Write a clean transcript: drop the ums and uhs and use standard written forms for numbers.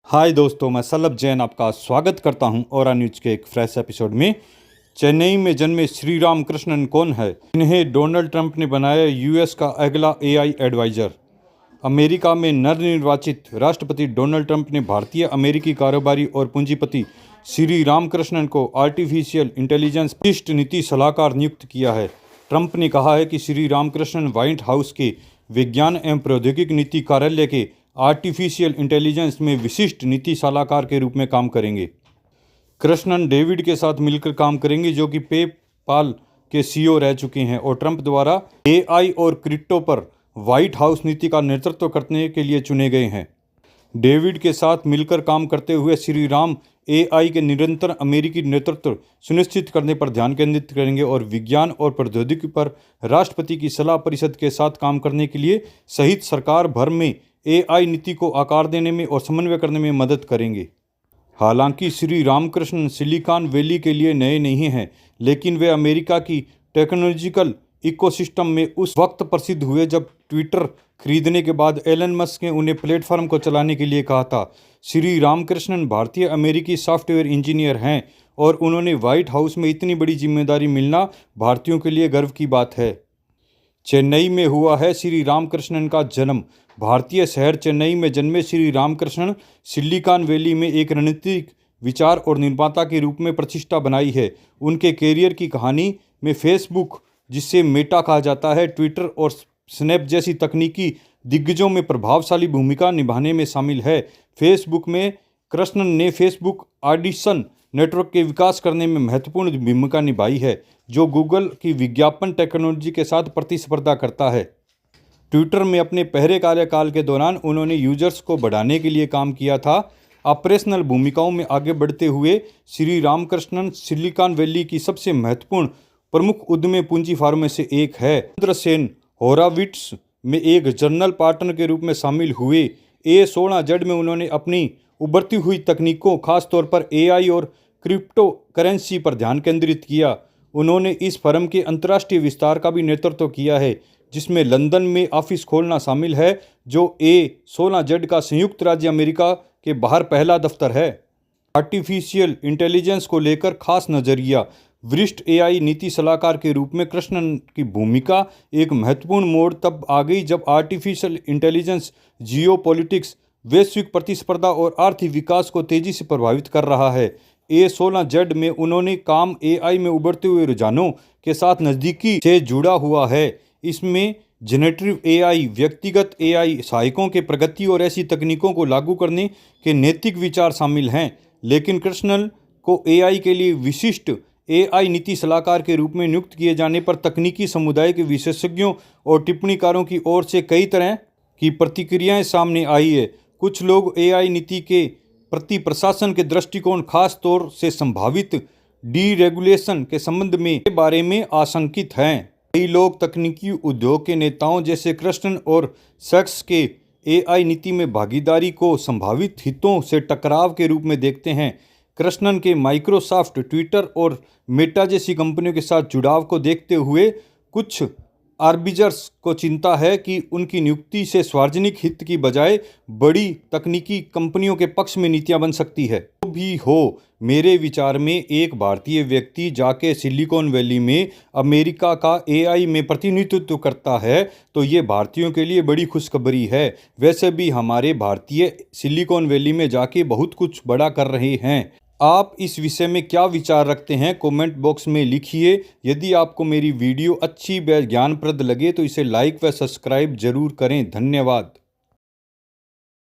हाय दोस्तों, मैं सल्लभ जैन आपका स्वागत करता हूं और न्यूज़ के एक फ्रेश एपिसोड में। चेन्नई में जन्मे श्री राम कृष्णन कौन है? इन्हें डोनाल्ड ट्रंप ने बनाया यूएस का अगला एआई एडवाइज़र। अमेरिका में नवनिर्वाचित राष्ट्रपति डोनाल्ड ट्रंप ने भारतीय अमेरिकी कारोबारी और पूंजीपति श्री राम कृष्णन को आर्टिफिशियल इंटेलिजेंस विशिष्ट नीति सलाहकार नियुक्त किया है। ट्रंप ने कहा है कि श्री राम कृष्णन व्हाइट हाउस के विज्ञान एवं प्रौद्योगिकी नीति कार्यालय के आर्टिफिशियल इंटेलिजेंस में विशिष्ट नीति सलाहकार के रूप में काम करेंगे। कृष्णन डेविड के साथ मिलकर काम करेंगे, जो कि पेपाल के सीईओ रह चुके हैं और ट्रंप द्वारा एआई और क्रिप्टो पर व्हाइट हाउस नीति का नेतृत्व करने के लिए चुने गए हैं। डेविड के साथ मिलकर काम करते हुए श्री राम एआई के निरंतर अमेरिकी नेतृत्व सुनिश्चित करने पर ध्यान केंद्रित करेंगे और विज्ञान और प्रौद्योगिकी पर राष्ट्रपति की सलाह परिषद के साथ काम करने के लिए सहित सरकार भर में एआई नीति को आकार देने में और समन्वय करने में मदद करेंगे। हालांकि श्री रामकृष्ण सिलिकॉन वैली के लिए नए नहीं हैं, लेकिन वे अमेरिका की टेक्नोलॉजिकल इकोसिस्टम में उस वक्त प्रसिद्ध हुए जब ट्विटर खरीदने के बाद एलन मस्क ने उन्हें प्लेटफॉर्म को चलाने के लिए कहा था। श्री रामकृष्णन भारतीय अमेरिकी सॉफ्टवेयर इंजीनियर हैं और उन्होंने व्हाइट हाउस में इतनी बड़ी जिम्मेदारी मिलना भारतीयों के लिए गर्व की बात है। चेन्नई में हुआ है श्री रामकृष्णन का जन्म। भारतीय शहर चेन्नई में जन्मे श्री रामकृष्णन सिलिकॉन वैली में एक रणनीतिक विचार और निर्माता के रूप में प्रतिष्ठा बनाई है। उनके कैरियर की कहानी में फेसबुक, जिसे मेटा कहा जाता है, ट्विटर और स्नैप जैसी तकनीकी दिग्गजों में प्रभावशाली भूमिका निभाने में शामिल है। फेसबुक में कृष्णन ने फेसबुक ऑडिशन नेटवर्क के विकास करने में महत्वपूर्ण भूमिका निभाई है, जो गूगल की विज्ञापन टेक्नोलॉजी के साथ प्रतिस्पर्धा करता है। ट्विटर में अपने पहले कार्यकाल के दौरान उन्होंने यूजर्स को बढ़ाने के लिए काम किया था। ऑपरेशनल भूमिकाओं में आगे बढ़ते हुए श्री रामकृष्णन सिलिकॉन वैली की सबसे महत्वपूर्ण प्रमुख उद्यमी पूंजी फर्म में से एक है। चंद्रसेन होराविट्स में एक जनरल पार्टनर के रूप में शामिल हुए। A16Z में उन्होंने अपनी उभरती हुई तकनीकों, खासतौर पर एआई और क्रिप्टो करेंसी पर ध्यान केंद्रित किया। उन्होंने इस फर्म के अंतर्राष्ट्रीय विस्तार का भी नेतृत्व किया है, जिसमें लंदन में ऑफिस खोलना शामिल है, जो A16Z का संयुक्त राज्य अमेरिका के बाहर पहला दफ्तर है। आर्टिफिशियल इंटेलिजेंस को लेकर खास नज़रिया। वरिष्ठ एआई नीति सलाहकार के रूप में कृष्णन की भूमिका एक महत्वपूर्ण मोड़ तब आ गई जब आर्टिफिशियल इंटेलिजेंस जियोपॉलिटिक्स, वैश्विक प्रतिस्पर्धा और आर्थिक विकास को तेजी से प्रभावित कर रहा है। A16Z में उन्होंने काम एआई में उभरते हुए रुझानों के साथ नज़दीकी से जुड़ा हुआ है। इसमें जनरेटिव एआई, व्यक्तिगत एआई सहायकों के प्रगति और ऐसी तकनीकों को लागू करने के नैतिक विचार शामिल हैं। लेकिन कृष्णन को एआई के लिए विशिष्ट एआई नीति सलाहकार के रूप में नियुक्त किए जाने पर तकनीकी समुदाय के विशेषज्ञों और टिप्पणीकारों की ओर से कई तरह की प्रतिक्रियाएं सामने आई है। कुछ लोग एआई नीति के प्रति प्रशासन के दृष्टिकोण, खास तौर से संभावित डीरेगुलेशन के संबंध में के बारे में आशंकित हैं। कई लोग तकनीकी उद्योग के नेताओं जैसे कृष्णन और सक्स के एआई नीति में भागीदारी को संभावित हितों से टकराव के रूप में देखते हैं। कृष्णन के माइक्रोसॉफ्ट, ट्विटर और मेटा जैसी कंपनियों के साथ जुड़ाव को देखते हुए कुछ आर्बिजर्स को चिंता है कि उनकी नियुक्ति से सार्वजनिक हित की बजाय बड़ी तकनीकी कंपनियों के पक्ष में नीतियां बन सकती है। तो भी हो, मेरे विचार में एक भारतीय व्यक्ति जाके सिलिकॉन वैली में अमेरिका का एआई में प्रतिनिधित्व करता है तो ये भारतीयों के लिए बड़ी खुशखबरी है। वैसे भी हमारे भारतीय सिलिकॉन वैली में जाके बहुत कुछ बड़ा कर रहे हैं। आप इस विषय में क्या विचार रखते हैं? कमेंट बॉक्स में लिखिए। यदि आपको मेरी वीडियो अच्छी व ज्ञानप्रद लगे तो इसे लाइक व सब्सक्राइब जरूर करें। धन्यवाद।